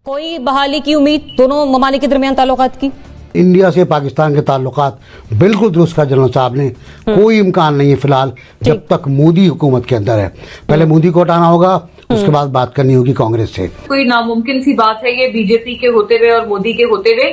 कोई बहाली की उम्मीद दोनों ममालिक के दरमियान ताल्लुकात की? इंडिया से पाकिस्तान के ताल्लुकात बिल्कुल दुरुस्त कहा जनरल साहब ने। कोई इम्कान नहीं है फिलहाल जब तक मोदी हुकूमत के अंदर है। पहले मोदी को हटाना होगा, उसके बाद बात करनी होगी कांग्रेस से। कोई नामुमकिन सी बात है ये बीजेपी के होते हुए और मोदी के होते हुए।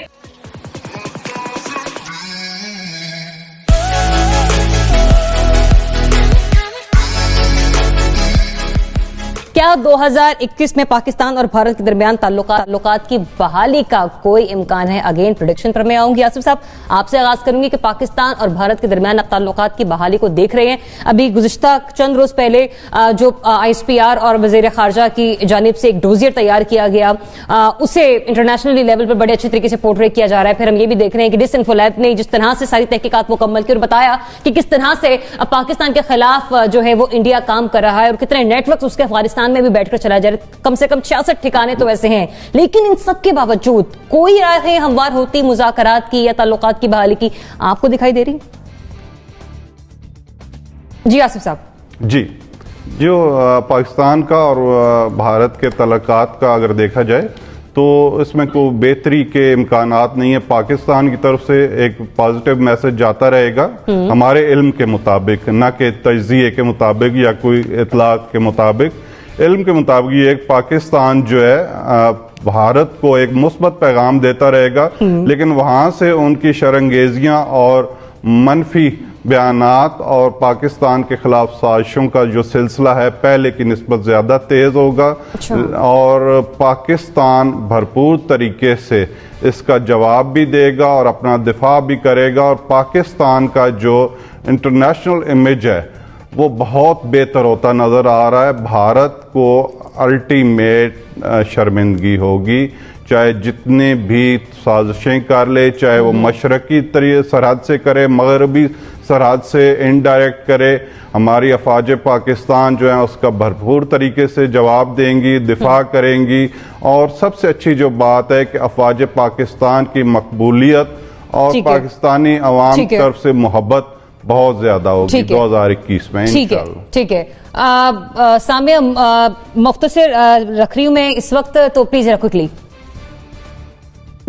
क्या 2021 में पाकिस्तान और भारत के दरमियान ताल्लुकात की बहाली का कोई इम्कान है? अगेन प्रेडिक्शन पर मैं आऊंगी। आसिफ साहब, आपसे आगाज करूंगी कि पाकिस्तान और भारत के दरमियान अब ताल्लुकात की बहाली को देख रहे हैं। अभी गुज़िश्ता चंद रोज पहले जो ISPR और वज़ीर ख़ारजा की जानिब से एक डोजियर तैयार किया गया, उसे इंटरनेशनल लेवल पर बड़े अच्छे तरीके से पोर्ट्रे किया जा रहा है। फिर हम ये भी देख रहे हैं कि डिसइंफो लैब ने जिस तरह से सारी तहकीकात मुकम्मल की और बताया कि किस तरह से पाकिस्तान के खिलाफ जो है वो इंडिया काम कर रहा है और कितने नेटवर्क उसके अफगानिस्तान में भी बैठकर चला जा रहा है। कम से कम 66 ठिकाने तो ऐसे हैं। लेकिन इन सब के बावजूद कोई राहें हमवार होती मुज़ाकरात की या ताल्लुकात की बहाली की आपको दिखाई दे रही? जी आसिफ साहब। जी, जो पाकिस्तान का और भारत के ताल्लुकात का अगर देखा जाए तो इसमें कोई बेहतरी के इम्कानात नहीं है। पाकिस्तान की तरफ से एक पॉजिटिव मैसेज जाता रहेगा हमारे इल्म के मुताबिक, ना कि तज्जिए के मुताबिक या कोई इतलाक के मुताबिक। इल्म के मुताबिक ये एक पाकिस्तान जो है भारत को एक मुस्बत पैगाम देता रहेगा, लेकिन वहां से उनकी शरंगेजियां और मनफी बयानात और पाकिस्तान के खिलाफ साजिशों का जो सिलसिला है पहले की निस्बत ज्यादा तेज होगा। और पाकिस्तान भरपूर तरीके से इसका जवाब भी देगा और अपना दिफा भी करेगा। और पाकिस्तान का जो इंटरनेशनल इमेज है वो बहुत बेहतर होता नजर आ रहा है। भारत को अल्टीमेट शर्मिंदगी होगी, चाहे जितने भी साजिशें कर ले, चाहे वो मशरकी सरहद से करे, मगरबी सरहद से इनडायरेक्ट करे। हमारी अफवाज पाकिस्तान जो है उसका भरपूर तरीके से जवाब देंगी, दिफा करेंगी। और सबसे अच्छी जो बात है कि अफवाज पाकिस्तान की मकबूलियत और पाकिस्तानी अवाम की तरफ से मोहब्बत बहुत ज्यादा होगी 2021 में इंशाअल्लाह। ठीक है। सामिया, मुख्तसर रख रही हूं मैं इस वक्त, तो प्लीज क्विकली।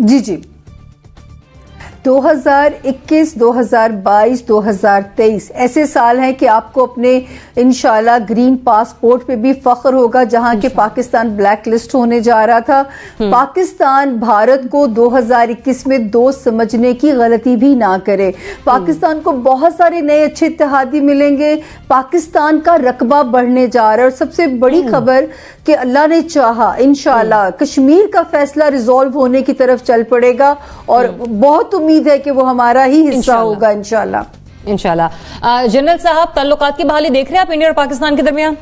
जी 2021, 2022, 2023 ऐसे साल हैं कि आपको अपने इंशाल्लाह ग्रीन पासपोर्ट पे भी फख्र होगा, जहां के पाकिस्तान ब्लैक लिस्ट होने जा रहा था। पाकिस्तान भारत को 2021 में दोस्त समझने की गलती भी ना करे। पाकिस्तान को बहुत सारे नए अच्छे इत्तेहादी मिलेंगे। पाकिस्तान का रकबा बढ़ने जा रहा है। और सबसे बड़ी खबर कि अल्लाह ने चाहा इंशाल्लाह कश्मीर का फैसला रिजॉल्व होने की तरफ चल पड़ेगा और बहुत उम्मीद है कि वो हमारा ही हिस्सा होगा इंशाल्लाह। जनरल साहब, ताल्लुकात की बहाली देख रहे हैं आप इंडिया और पाकिस्तान के दरमियान?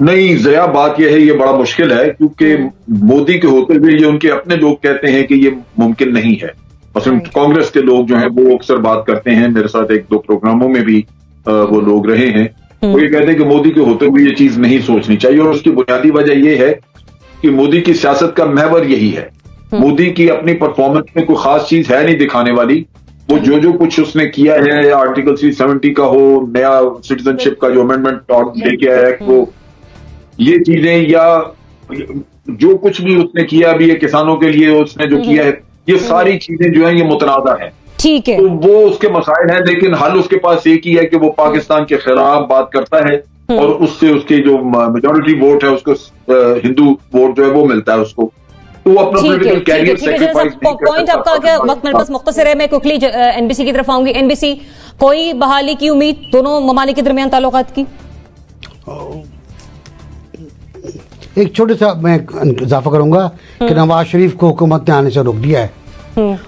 नहीं जया, बात यह है ये बड़ा मुश्किल है क्योंकि मोदी के होते हुए ये उनके अपने लोग कहते हैं कि ये मुमकिन नहीं है। मसलन कांग्रेस के लोग जो हैं वो अक्सर बात करते हैं, मेरे साथ एक दो प्रोग्रामों में भी वो लोग रहे हैं, वो ये कहते हैं कि मोदी के होते हुए ये चीज नहीं सोचनी चाहिए। और उसकी बुनियादी वजह यह है कि मोदी की सियासत का महवर यही है। मोदी की अपनी परफॉर्मेंस में कोई खास चीज है नहीं दिखाने वाली। वो जो कुछ उसने किया है, आर्टिकल 370 का हो, नया सिटीजनशिप का जो अमेंडमेंट लेके आया है, वो ये चीजें या जो कुछ भी उसने किया भी है किसानों के लिए उसने जो किया है, ये सारी चीजें जो है ये मुतनाज़ा है। ठीक है, तो वो उसके मसाइल हैं, लेकिन हल उसके पास एक ही है कि वो पाकिस्तान के खिलाफ बात करता है और उससे उसके जो मेजॉरिटी वोट है उसको हिंदू वोट जो है वो मिलता है उसको। तो अपना पॉलिटिकल कैरियर सैक्रिफाइस नहीं कर पॉइंट आपका क्या वक्त मेरे पास मुख्तसर है। मैं क्विकली NBC की तरफ आऊंगी। NBC, कोई बहाली की उम्मीद दोनों ममालिक के दरमियान ताल्लुकात की? एक छोटे सा मैं इजाफा करूंगा कि नवाज शरीफ को हुकूमत ने आने से रोक दिया है।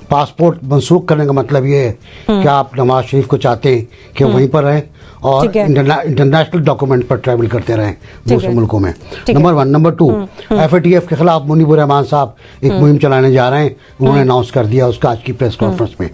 पासपोर्ट मनसूख करने का मतलब ये है कि आप नवाज शरीफ को चाहते हैं कि वहीं पर रहें और इंटरनेशनल डॉक्यूमेंट पर ट्रैवल करते रहें दूसरे मुल्कों में। नंबर 1। नंबर 2, FATF के खिलाफ मुनीबुर रहमान साहब एक मुहिम चलाने जा रहे हैं, उन्होंने अनाउंस कर दिया उसका आज की प्रेस कॉन्फ्रेंस में।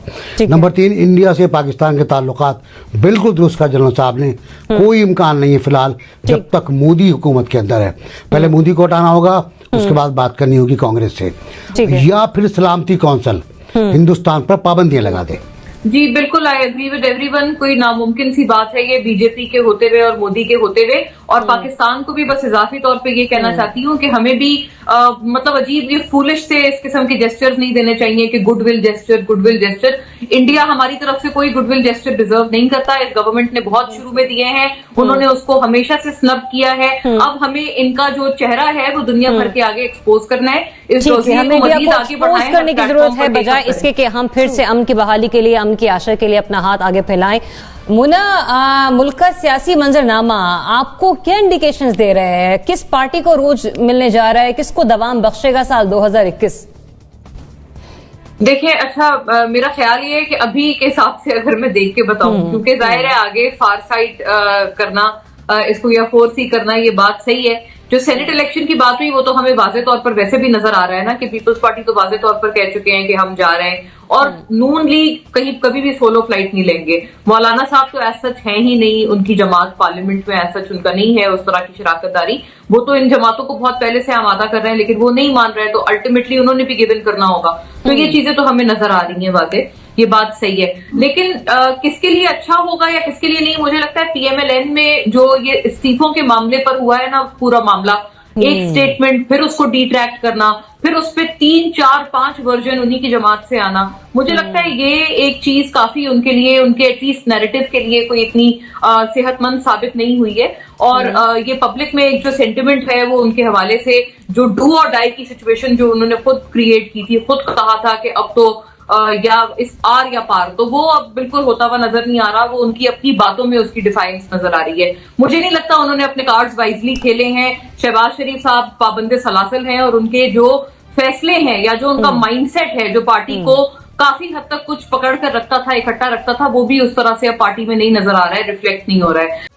नंबर 3, इंडिया से पाकिस्तान के ताल्लुकात बिल्कुल दुरुस्त कहा जनरल साहब ने। कोई इम्कान नहीं है फिलहाल जब तक मोदी हुकूमत के अंदर है। पहले मोदी को हटाना होगा, उसके बाद बात करनी होगी कांग्रेस से, या फिर सलामती कौंसिल हिंदुस्तान पर पाबंदियां लगा दे। जी बिल्कुल, आई एग्री विद एवरीवन। कोई नामुमकिन सी बात है ये बीजेपी के होते हुए और मोदी के होते हुए। और पाकिस्तान को भी बस इजाफी तौर पे ये कहना चाहती हूँ कि हमें भी मतलब अजीब, ये फूलिश से इस किस्म के जेस्चर्स नहीं देने चाहिए कि गुडविल जेस्चर। इंडिया हमारी तरफ से कोई गुडविल जेस्चर डिजर्व नहीं करता। इस गवर्नमेंट ने बहुत शुरू में दिए हैं, उन्होंने उसको हमेशा से स्नब किया है। अब हमें इनका जो चेहरा है वो दुनिया भर के आगे एक्सपोज करना है। इस डोसियर को मजीद आगे बढ़ाएं, करने की जरूरत है, बजाय इसके कि हम फिर से अमन की बहाली के लिए, अमन की आशा के लिए अपना हाथ आगे फैलाएं। मुना, मुल्क का सियासी मंजरनामा आपको क्या इंडिकेशंस दे रहे हैं? किस पार्टी को रोज मिलने जा रहा है? किसको दवाम बख्शेगा साल 2021? देखिए, अच्छा मेरा ख्याल ये है कि अभी के हिसाब से अगर मैं देख के बताऊं, क्योंकि जाहिर है आगे फार साइड करना, इसको या फोर्स ही करना, ये बात सही है। जो सेनेट इलेक्शन की बात हुई वो तो हमें वाज़े तौर पर वैसे भी नजर आ रहा है ना कि पीपल्स पार्टी तो वाज़े तौर पर कह चुके हैं कि हम जा रहे हैं, और नून लीग कभी भी सोलो फ्लाइट नहीं लेंगे। मौलाना साहब तो ऐसा सच है ही नहीं, उनकी जमात पार्लियामेंट में ऐसा सच उनका नहीं है उस तरह की शराकतदारी। वो तो इन जमातों को बहुत पहले से आमादा कर रहे हैं, लेकिन वो नहीं मान रहे, तो अल्टीमेटली उन्होंने भी गिव इन करना होगा। तो ये चीजें तो हमें नजर आ रही हैं वाज़े, ये बात सही है। लेकिन किसके लिए अच्छा होगा या किसके लिए नहीं, मुझे लगता है पीएमएलएन में जो ये इस्तीफों के मामले पर हुआ है ना पूरा मामला, एक स्टेटमेंट, फिर उसको डिट्रैक्ट करना, फिर उस पर 3, 4, 5 वर्जन उन्हीं की जमात से आना, मुझे लगता है ये एक चीज काफी उनके लिए, उनके एटलीस्ट नैरेटिव के लिए कोई इतनी सेहतमंद साबित नहीं हुई है। और ये पब्लिक में एक जो सेंटिमेंट है वो उनके हवाले से, जो डू और डाई की सिचुएशन जो उन्होंने खुद क्रिएट की थी, खुद कहा था कि अब तो या इस आर या पार, तो वो अब बिल्कुल होता हुआ नजर नहीं आ रहा। वो उनकी अपनी बातों में उसकी डिफाइंस नजर आ रही है। मुझे नहीं लगता उन्होंने अपने कार्ड्स वाइजली खेले हैं। शहबाज शरीफ साहब पाबंदे सलासल हैं, और उनके जो फैसले हैं या जो उनका माइंडसेट है जो पार्टी को काफी हद तक कुछ पकड़ कर रखता था, इकट्ठा रखता था, वो भी उस तरह से अब पार्टी में नहीं नजर आ रहा है, रिफ्लेक्ट नहीं हो रहा है।